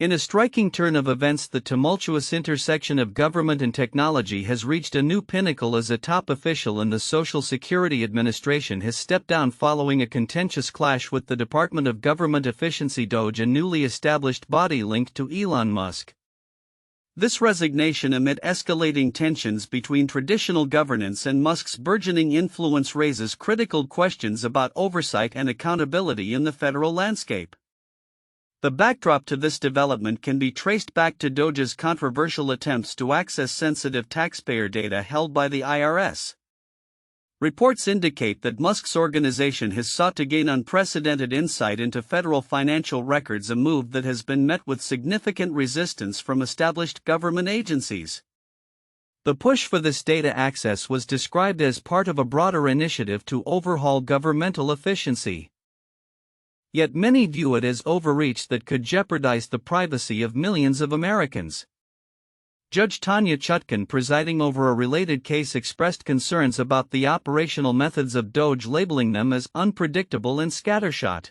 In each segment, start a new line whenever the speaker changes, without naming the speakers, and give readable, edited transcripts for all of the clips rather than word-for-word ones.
In a striking turn of events, the tumultuous intersection of government and technology has reached a new pinnacle as a top official in the Social Security Administration has stepped down following a contentious clash with the Department of Government Efficiency DOGE, a newly established body linked to Elon Musk. This resignation amid escalating tensions between traditional governance and Musk's burgeoning influence raises critical questions about oversight and accountability in the federal landscape. The backdrop to this development can be traced back to DOGE's controversial attempts to access sensitive taxpayer data held by the IRS. Reports indicate that Musk's organization has sought to gain unprecedented insight into federal financial records, a move that has been met with significant resistance from established government agencies. The push for this data access was described as part of a broader initiative to overhaul governmental efficiency. Yet many view it as overreach that could jeopardize the privacy of millions of Americans. Judge Tanya Chutkan, presiding over a related case, expressed concerns about the operational methods of DOGE, labeling them as unpredictable and scattershot.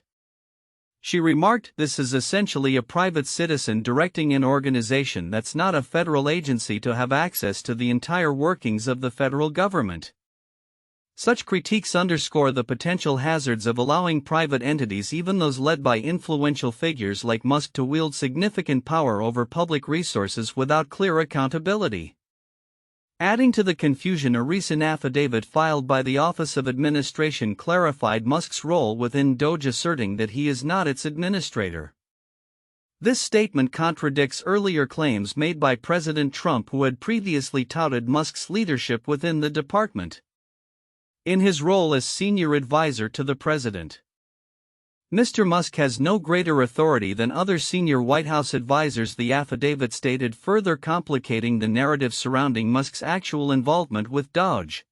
She remarked, "This is essentially a private citizen directing an organization that's not a federal agency to have access to the entire workings of the federal government." Such critiques underscore the potential hazards of allowing private entities, even those led by influential figures like Musk, to wield significant power over public resources without clear accountability. Adding to the confusion, a recent affidavit filed by the Office of Administration clarified Musk's role within DOGE, asserting that he is not its administrator. This statement contradicts earlier claims made by President Trump, who had previously touted Musk's leadership within the department. In his role as senior advisor to the president, Mr. Musk has no greater authority than other senior White House advisors, the affidavit stated, further complicating the narrative surrounding Musk's actual involvement with DOGE.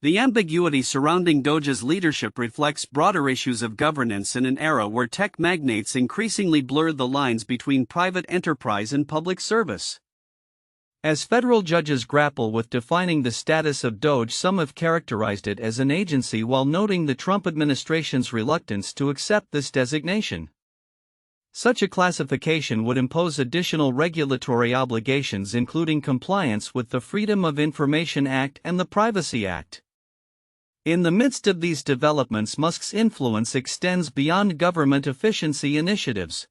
The ambiguity surrounding DOGE's leadership reflects broader issues of governance in an era where tech magnates increasingly blur the lines between private enterprise and public service. As federal judges grapple with defining the status of DOGE, some have characterized it as an agency, while noting the Trump administration's reluctance to accept this designation. Such a classification would impose additional regulatory obligations, including compliance with the Freedom of Information Act and the Privacy Act. In the midst of these developments, Musk's influence extends beyond government efficiency initiatives.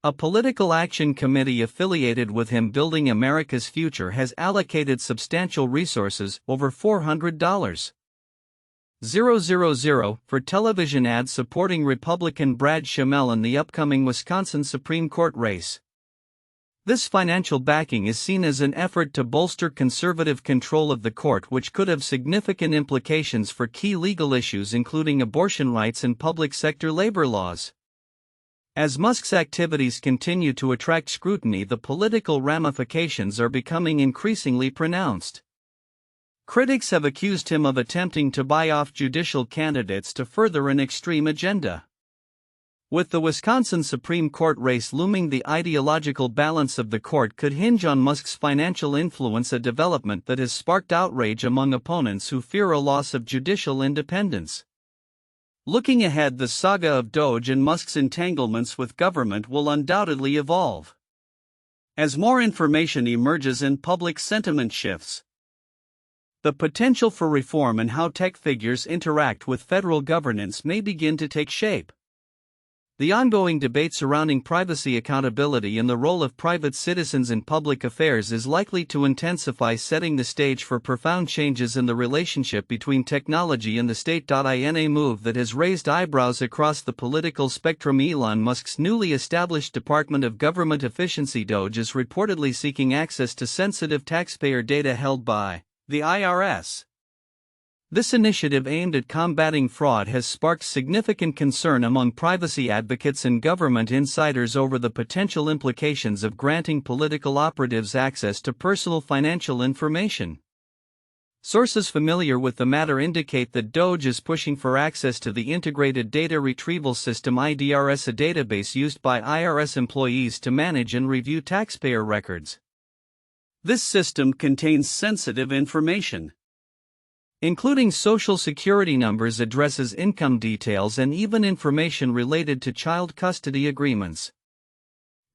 A political action committee affiliated with him, Building America's Future, has allocated substantial resources, over $400,000, for television ads supporting Republican Brad Schimel in the upcoming Wisconsin Supreme Court race. This financial backing is seen as an effort to bolster conservative control of the court, which could have significant implications for key legal issues including abortion rights and public sector labor laws. As Musk's activities continue to attract scrutiny, the political ramifications are becoming increasingly pronounced. Critics have accused him of attempting to buy off judicial candidates to further an extreme agenda. With the Wisconsin Supreme Court race looming, the ideological balance of the court could hinge on Musk's financial influence, a development that has sparked outrage among opponents who fear a loss of judicial independence. Looking ahead, the saga of DOGE and Musk's entanglements with government will undoubtedly evolve. As more information emerges and public sentiment shifts, the potential for reform in how tech figures interact with federal governance may begin to take shape. The ongoing debate surrounding privacy, accountability, and the role of private citizens in public affairs is likely to intensify, setting the stage for profound changes in the relationship between technology and the state. In a move that has raised eyebrows across the political spectrum, Elon Musk's newly established Department of Government Efficiency DOGE is reportedly seeking access to sensitive taxpayer data held by the IRS. This initiative aimed at combating fraud has sparked significant concern among privacy advocates and government insiders over the potential implications of granting political operatives access to personal financial information. Sources familiar with the matter indicate that DOGE is pushing for access to the Integrated Data Retrieval System (IDRS), a database used by IRS employees to manage and review taxpayer records. This system contains sensitive information, including social security numbers, addresses, income details, and even information related to child custody agreements.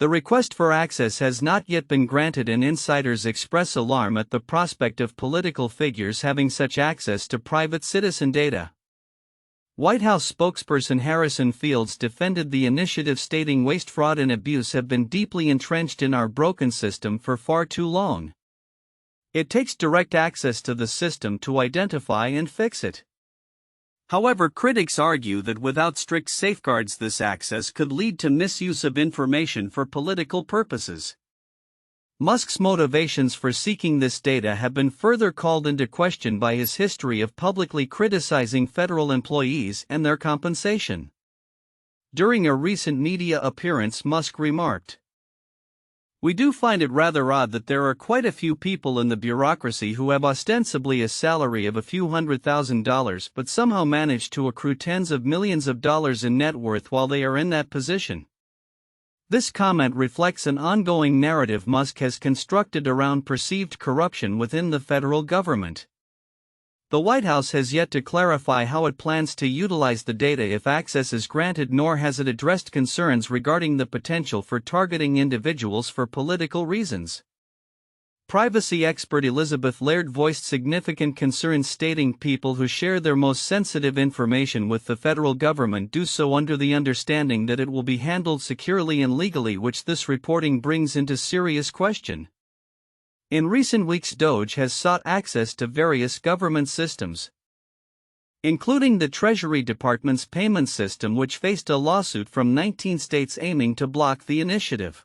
The request for access has not yet been granted, and insiders express alarm at the prospect of political figures having such access to private citizen data. White House spokesperson Harrison Fields defended the initiative, stating waste, fraud, and abuse have been deeply entrenched in our broken system for far too long. It takes direct access to the system to identify and fix it. However, critics argue that without strict safeguards, this access could lead to misuse of information for political purposes. Musk's motivations for seeking this data have been further called into question by his history of publicly criticizing federal employees and their compensation. During a recent media appearance, Musk remarked, "We do find it rather odd that there are quite a few people in the bureaucracy who have ostensibly a salary of a few $100,000 but somehow manage to accrue tens of millions of dollars in net worth while they are in that position." This comment reflects an ongoing narrative Musk has constructed around perceived corruption within the federal government. The White House has yet to clarify how it plans to utilize the data if access is granted, nor has it addressed concerns regarding the potential for targeting individuals for political reasons. Privacy expert Elizabeth Laird voiced significant concerns, stating people who share their most sensitive information with the federal government do so under the understanding that it will be handled securely and legally, which this reporting brings into serious question. In recent weeks, DOGE has sought access to various government systems, including the Treasury Department's payment system, which faced a lawsuit from 19 states aiming to block the initiative.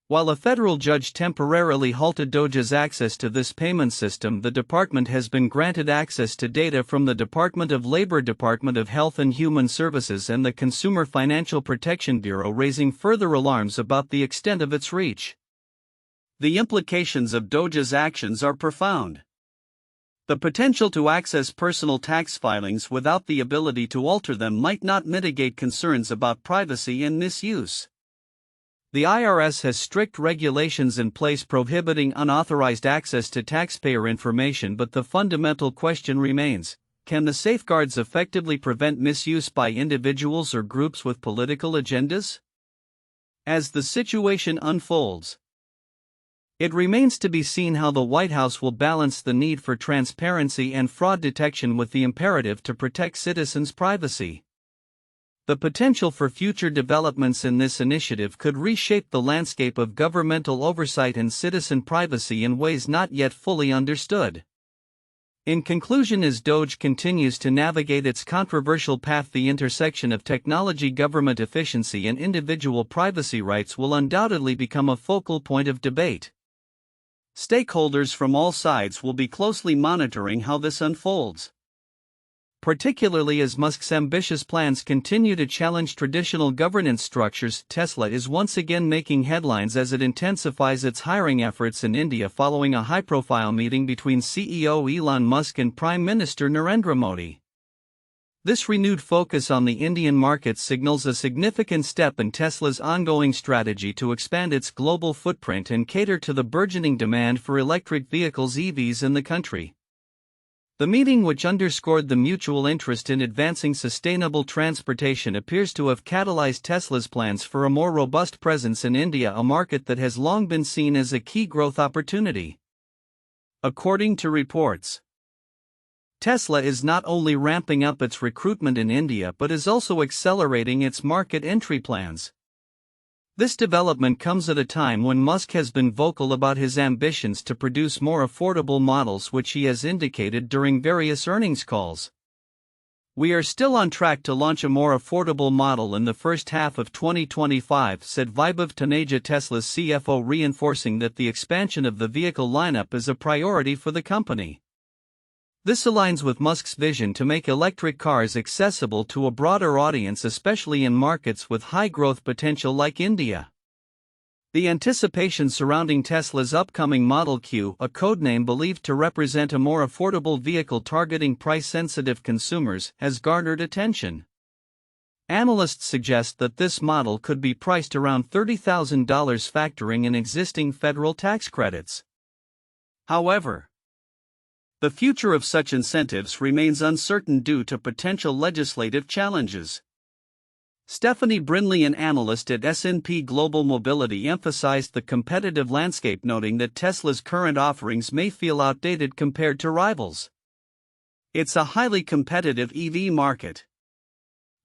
While a federal judge temporarily halted DOGE's access to this payment system, the department has been granted access to data from the Department of Labor, Department of Health and Human Services, and the Consumer Financial Protection Bureau, raising further alarms about the extent of its reach. The implications of DOGE's actions are profound. The potential to access personal tax filings without the ability to alter them might not mitigate concerns about privacy and misuse. The IRS has strict regulations in place prohibiting unauthorized access to taxpayer information, but the fundamental question remains: can the safeguards effectively prevent misuse by individuals or groups with political agendas? As the situation unfolds, it remains to be seen how the White House will balance the need for transparency and fraud detection with the imperative to protect citizens' privacy. The potential for future developments in this initiative could reshape the landscape of governmental oversight and citizen privacy in ways not yet fully understood. In conclusion, as DOGE continues to navigate its controversial path, the intersection of technology, government efficiency, and individual privacy rights will undoubtedly become a focal point of debate. Stakeholders from all sides will be closely monitoring how this unfolds, particularly as Musk's ambitious plans continue to challenge traditional governance structures. Tesla is once again making headlines as it intensifies its hiring efforts in India following a high-profile meeting between CEO Elon Musk and Prime Minister Narendra Modi. This renewed focus on the Indian market signals a significant step in Tesla's ongoing strategy to expand its global footprint and cater to the burgeoning demand for electric vehicles (EVs) in the country. The meeting, which underscored the mutual interest in advancing sustainable transportation, appears to have catalyzed Tesla's plans for a more robust presence in India, a market that has long been seen as a key growth opportunity. According to reports, Tesla is not only ramping up its recruitment in India but is also accelerating its market entry plans. This development comes at a time when Musk has been vocal about his ambitions to produce more affordable models, which he has indicated during various earnings calls. "We are still on track to launch a more affordable model in the first half of 2025, said Vaibhav Taneja, Tesla's CFO, reinforcing that the expansion of the vehicle lineup is a priority for the company. This aligns with Musk's vision to make electric cars accessible to a broader audience, especially in markets with high growth potential like India. The anticipation surrounding Tesla's upcoming Model Q, a codename believed to represent a more affordable vehicle targeting price-sensitive consumers, has garnered attention. Analysts suggest that this model could be priced around $30,000, factoring in existing federal tax credits. However, the future of such incentives remains uncertain due to potential legislative challenges. Stephanie Brinley, an analyst at S&P Global Mobility, emphasized the competitive landscape, noting that Tesla's current offerings may feel outdated compared to rivals. It's a highly competitive EV market.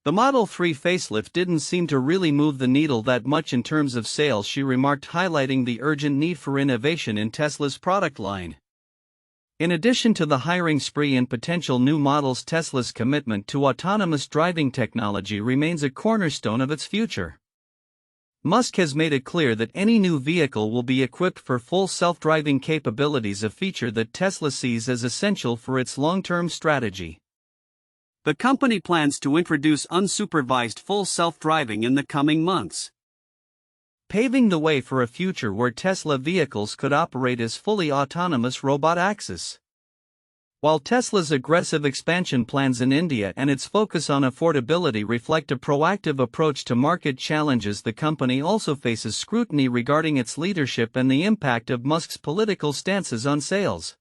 The Model 3 facelift didn't seem to really move the needle that much in terms of sales, she remarked, highlighting the urgent need for innovation in Tesla's product line. In addition to the hiring spree and potential new models, Tesla's commitment to autonomous driving technology remains a cornerstone of its future. Musk has made it clear that any new vehicle will be equipped for full self-driving capabilities, a feature that Tesla sees as essential for its long-term strategy. The company plans to introduce unsupervised full self-driving in the coming months, paving the way for a future where Tesla vehicles could operate as fully autonomous robot axis. While Tesla's aggressive expansion plans in India and its focus on affordability reflect a proactive approach to market challenges, the company also faces scrutiny regarding its leadership and the impact of Musk's political stances on sales.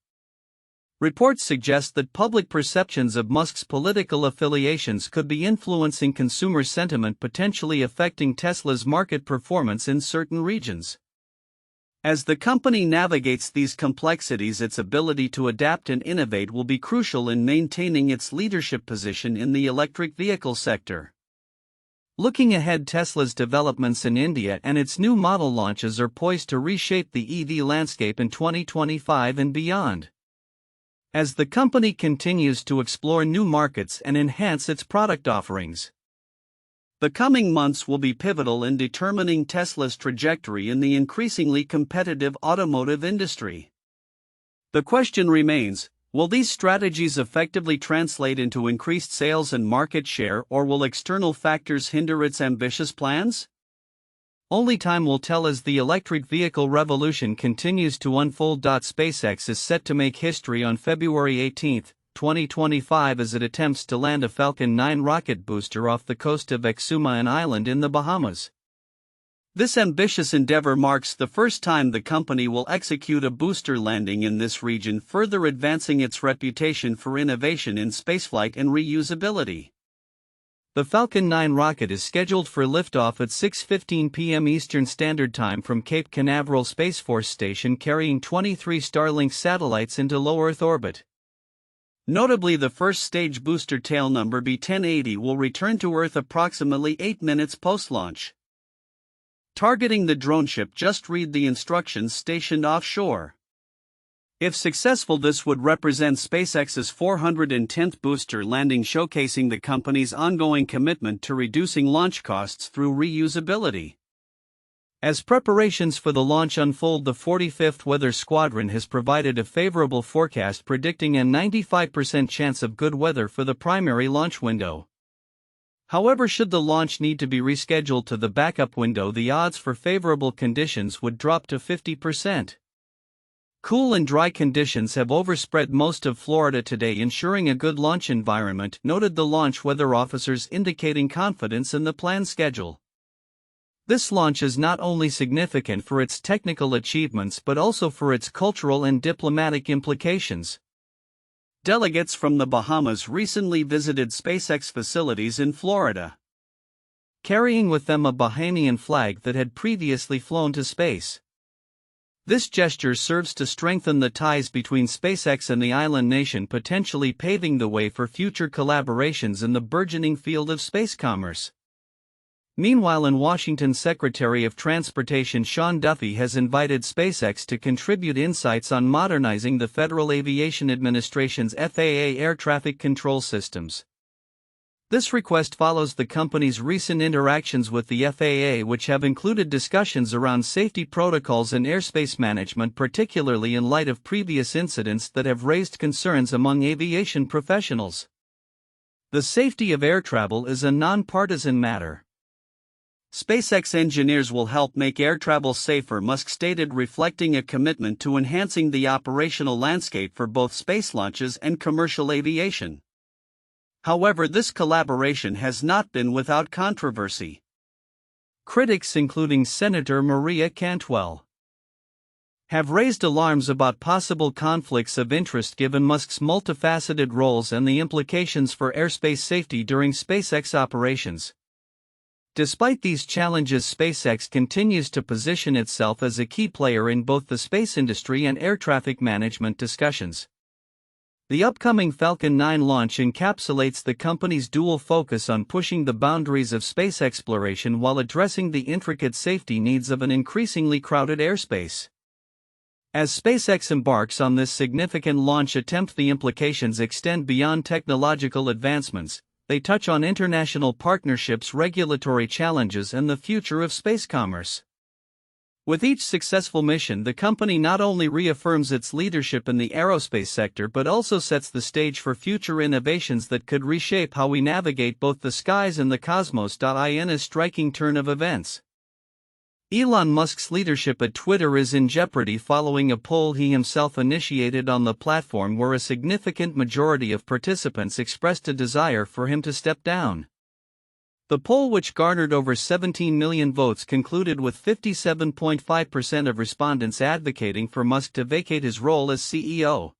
Reports suggest that public perceptions of Musk's political affiliations could be influencing consumer sentiment, potentially affecting Tesla's market performance in certain regions. As the company navigates these complexities, its ability to adapt and innovate will be crucial in maintaining its leadership position in the electric vehicle sector. Looking ahead, Tesla's developments in India and its new model launches are poised to reshape the EV landscape in 2025 and beyond. As the company continues to explore new markets and enhance its product offerings, the coming months will be pivotal in determining Tesla's trajectory in the increasingly competitive automotive industry. The question remains, will these strategies effectively translate into increased sales and market share, or will external factors hinder its ambitious plans? Only time will tell as the electric vehicle revolution continues to unfold. SpaceX is set to make history on February 18, 2025, as it attempts to land a Falcon 9 rocket booster off the coast of Exuma, an island in the Bahamas. This ambitious endeavor marks the first time the company will execute a booster landing in this region, further advancing its reputation for innovation in spaceflight and reusability. The Falcon 9 rocket is scheduled for liftoff at 6:15 p.m. Eastern Standard Time from Cape Canaveral Space Force Station, carrying 23 Starlink satellites into low Earth orbit. Notably, the first stage booster, tail number B1080, will return to Earth approximately 8 minutes post-launch. Targeting the drone ship, just read the instructions, stationed offshore. If successful, this would represent SpaceX's 410th booster landing, showcasing the company's ongoing commitment to reducing launch costs through reusability. As preparations for the launch unfold, the 45th Weather Squadron has provided a favorable forecast, predicting a 95% chance of good weather for the primary launch window. However, should the launch need to be rescheduled to the backup window, the odds for favorable conditions would drop to 50%. Cool and dry conditions have overspread most of Florida today, ensuring a good launch environment, noted the launch weather officers, indicating confidence in the planned schedule. This launch is not only significant for its technical achievements but also for its cultural and diplomatic implications. Delegates from the Bahamas recently visited SpaceX facilities in Florida, carrying with them a Bahamian flag that had previously flown to space. This gesture serves to strengthen the ties between SpaceX and the island nation, potentially paving the way for future collaborations in the burgeoning field of space commerce. Meanwhile, in Washington, Secretary of Transportation Sean Duffy has invited SpaceX to contribute insights on modernizing the Federal Aviation Administration's FAA air traffic control systems. This request follows the company's recent interactions with the FAA, which have included discussions around safety protocols and airspace management, particularly in light of previous incidents that have raised concerns among aviation professionals. The safety of air travel is a nonpartisan matter. SpaceX engineers will help make air travel safer, Musk stated, reflecting a commitment to enhancing the operational landscape for both space launches and commercial aviation. However, this collaboration has not been without controversy. Critics, including Senator Maria Cantwell, have raised alarms about possible conflicts of interest given Musk's multifaceted roles and the implications for airspace safety during SpaceX operations. Despite these challenges, SpaceX continues to position itself as a key player in both the space industry and air traffic management discussions. The upcoming Falcon 9 launch encapsulates the company's dual focus on pushing the boundaries of space exploration while addressing the intricate safety needs of an increasingly crowded airspace. As SpaceX embarks on this significant launch attempt, the implications extend beyond technological advancements. They touch on international partnerships, regulatory challenges, and the future of space commerce. With each successful mission, the company not only reaffirms its leadership in the aerospace sector but also sets the stage for future innovations that could reshape how we navigate both the skies and the cosmos. In a striking turn of events, Elon Musk's leadership at Twitter is in jeopardy following a poll he himself initiated on the platform where a significant majority of participants expressed a desire for him to step down. The poll, which garnered over 17 million votes, concluded with 57.5% of respondents advocating for Musk to vacate his role as CEO.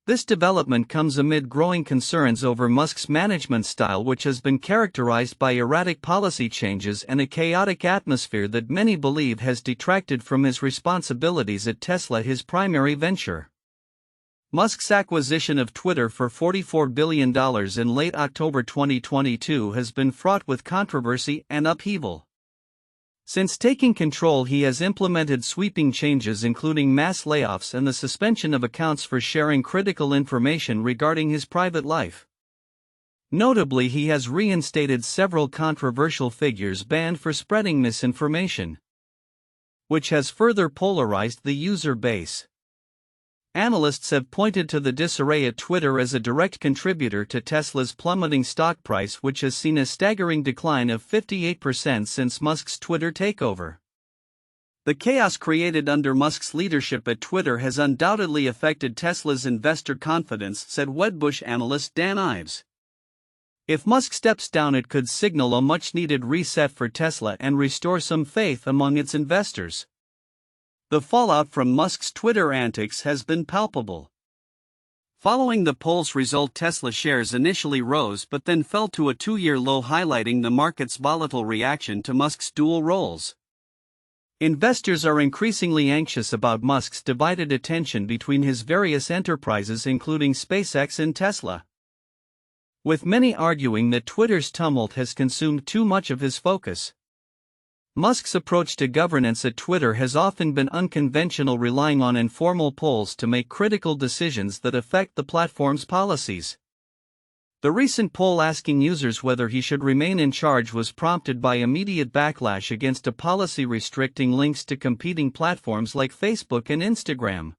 This development comes amid growing concerns over Musk's management style, which has been characterized by erratic policy changes and a chaotic atmosphere that many believe has detracted from his responsibilities at Tesla, his primary venture. Musk's acquisition of Twitter for $44 billion in late October 2022 has been fraught with controversy and upheaval. Since taking control, he has implemented sweeping changes, including mass layoffs and the suspension of accounts for sharing critical information regarding his private life. Notably, he has reinstated several controversial figures banned for spreading misinformation, which has further polarized the user base. Analysts have pointed to the disarray at Twitter as a direct contributor to Tesla's plummeting stock price, which has seen a staggering decline of 58% since Musk's Twitter takeover. The chaos created under Musk's leadership at Twitter has undoubtedly affected Tesla's investor confidence, said Wedbush analyst Dan Ives. If Musk steps down, it could signal a much-needed reset for Tesla and restore some faith among its investors. The fallout from Musk's Twitter antics has been palpable. Following the poll's result, Tesla shares initially rose but then fell to a two-year low, highlighting the market's volatile reaction to Musk's dual roles. Investors are increasingly anxious about Musk's divided attention between his various enterprises, including SpaceX and Tesla, with many arguing that Twitter's tumult has consumed too much of his focus. Musk's approach to governance at Twitter has often been unconventional, relying on informal polls to make critical decisions that affect the platform's policies. The recent poll asking users whether he should remain in charge was prompted by immediate backlash against a policy restricting links to competing platforms like Facebook and Instagram.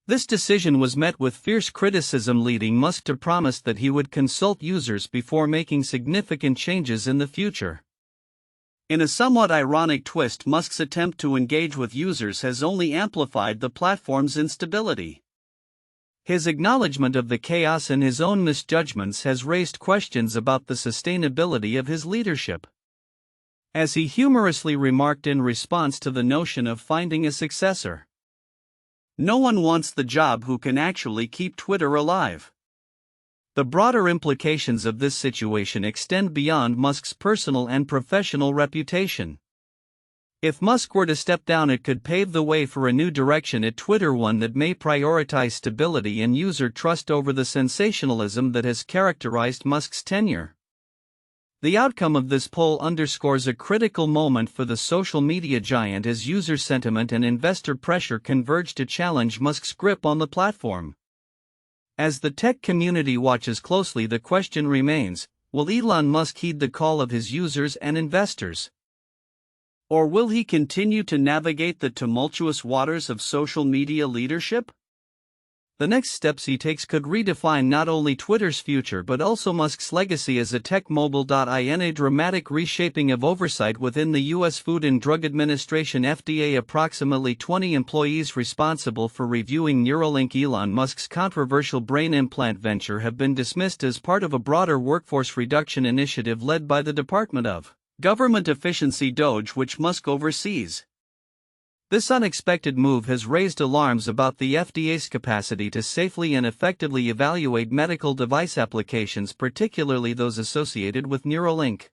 This decision was met with fierce criticism, leading Musk to promise that he would consult users before making significant changes in the future. In a somewhat ironic twist, Musk's attempt to engage with users has only amplified the platform's instability. His acknowledgement of the chaos and his own misjudgments has raised questions about the sustainability of his leadership. As he humorously remarked in response to the notion of finding a successor, "No one wants the job who can actually keep Twitter alive." The broader implications of this situation extend beyond Musk's personal and professional reputation. If Musk were to step down, it could pave the way for a new direction at Twitter, one that may prioritize stability and user trust over the sensationalism that has characterized Musk's tenure. The outcome of this poll underscores a critical moment for the social media giant as user sentiment and investor pressure converge to challenge Musk's grip on the platform. As the tech community watches closely, the question remains, will Elon Musk heed the call of his users and investors? Or will he continue to navigate the tumultuous waters of social media leadership? The next steps he takes could redefine not only Twitter's future but also Musk's legacy as a tech mogul. In a dramatic reshaping of oversight within the U.S. Food and Drug Administration (FDA), approximately 20 employees responsible for reviewing Neuralink, Elon Musk's controversial brain implant venture, have been dismissed as part of a broader workforce reduction initiative led by the Department of Government Efficiency (DOGE), which Musk oversees. This unexpected move has raised alarms about the FDA's capacity to safely and effectively evaluate medical device applications, particularly those associated with Neuralink.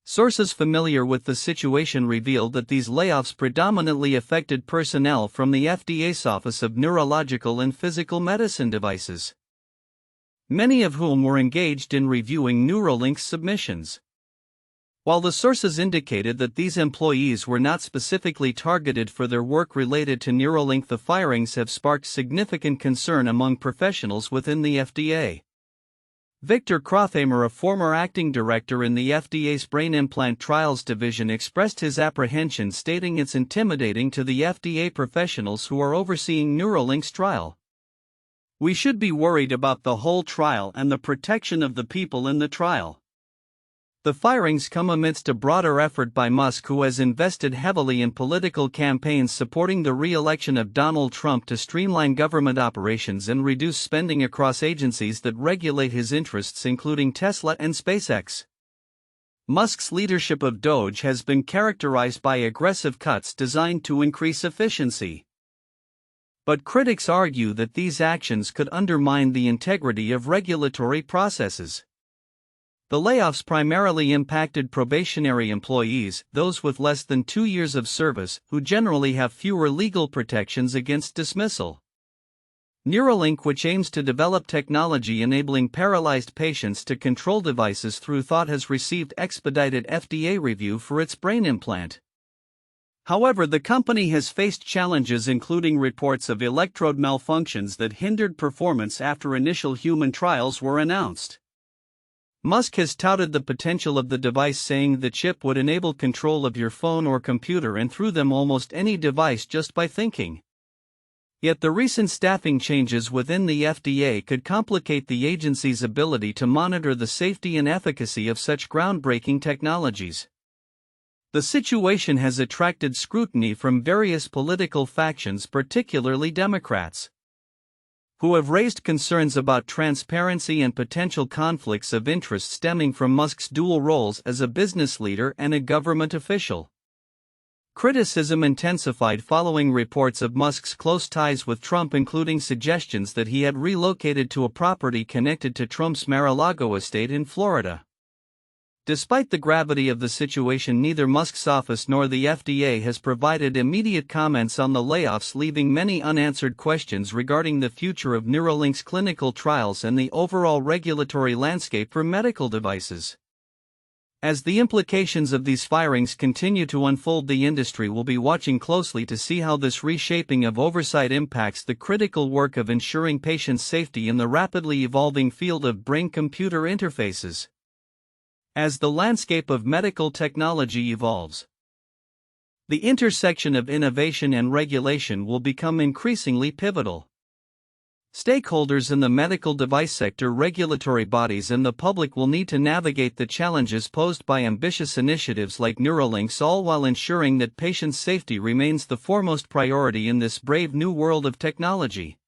Sources familiar with the situation revealed that these layoffs predominantly affected personnel from the FDA's Office of Neurological and Physical Medicine Devices, many of whom were engaged in reviewing Neuralink's submissions. While the sources indicated that these employees were not specifically targeted for their work related to Neuralink, the firings have sparked significant concern among professionals within the FDA. Victor Krothamer, a former acting director in the FDA's Brain Implant Trials Division, expressed his apprehension, stating it's intimidating to the FDA professionals who are overseeing Neuralink's trial. We should be worried about the whole trial and the protection of the people in the trial. The firings come amidst a broader effort by Musk, who has invested heavily in political campaigns supporting the re-election of Donald Trump, to streamline government operations and reduce spending across agencies that regulate his interests, including Tesla and SpaceX. Musk's leadership of DOGE has been characterized by aggressive cuts designed to increase efficiency. But critics argue that these actions could undermine the integrity of regulatory processes. The layoffs primarily impacted probationary employees, those with less than 2 years of service, who generally have fewer legal protections against dismissal. Neuralink, which aims to develop technology enabling paralyzed patients to control devices through thought, has received expedited FDA review for its brain implant. However, the company has faced challenges, including reports of electrode malfunctions that hindered performance after initial human trials were announced. Musk has touted the potential of the device, saying the chip would enable control of your phone or computer and through them almost any device just by thinking. Yet the recent staffing changes within the FDA could complicate the agency's ability to monitor the safety and efficacy of such groundbreaking technologies. The situation has attracted scrutiny from various political factions, particularly Democrats, who have raised concerns about transparency and potential conflicts of interest stemming from Musk's dual roles as a business leader and a government official. Criticism intensified following reports of Musk's close ties with Trump, including suggestions that he had relocated to a property connected to Trump's Mar-a-Lago estate in Florida. Despite the gravity of the situation, neither Musk's office nor the FDA has provided immediate comments on the layoffs, leaving many unanswered questions regarding the future of Neuralink's clinical trials and the overall regulatory landscape for medical devices. As the implications of these firings continue to unfold, the industry will be watching closely to see how this reshaping of oversight impacts the critical work of ensuring patient safety in the rapidly evolving field of brain-computer interfaces. As the landscape of medical technology evolves, the intersection of innovation and regulation will become increasingly pivotal. Stakeholders in the medical device sector, regulatory bodies, and the public will need to navigate the challenges posed by ambitious initiatives like Neuralink's, all while ensuring that patient safety remains the foremost priority in this brave new world of technology.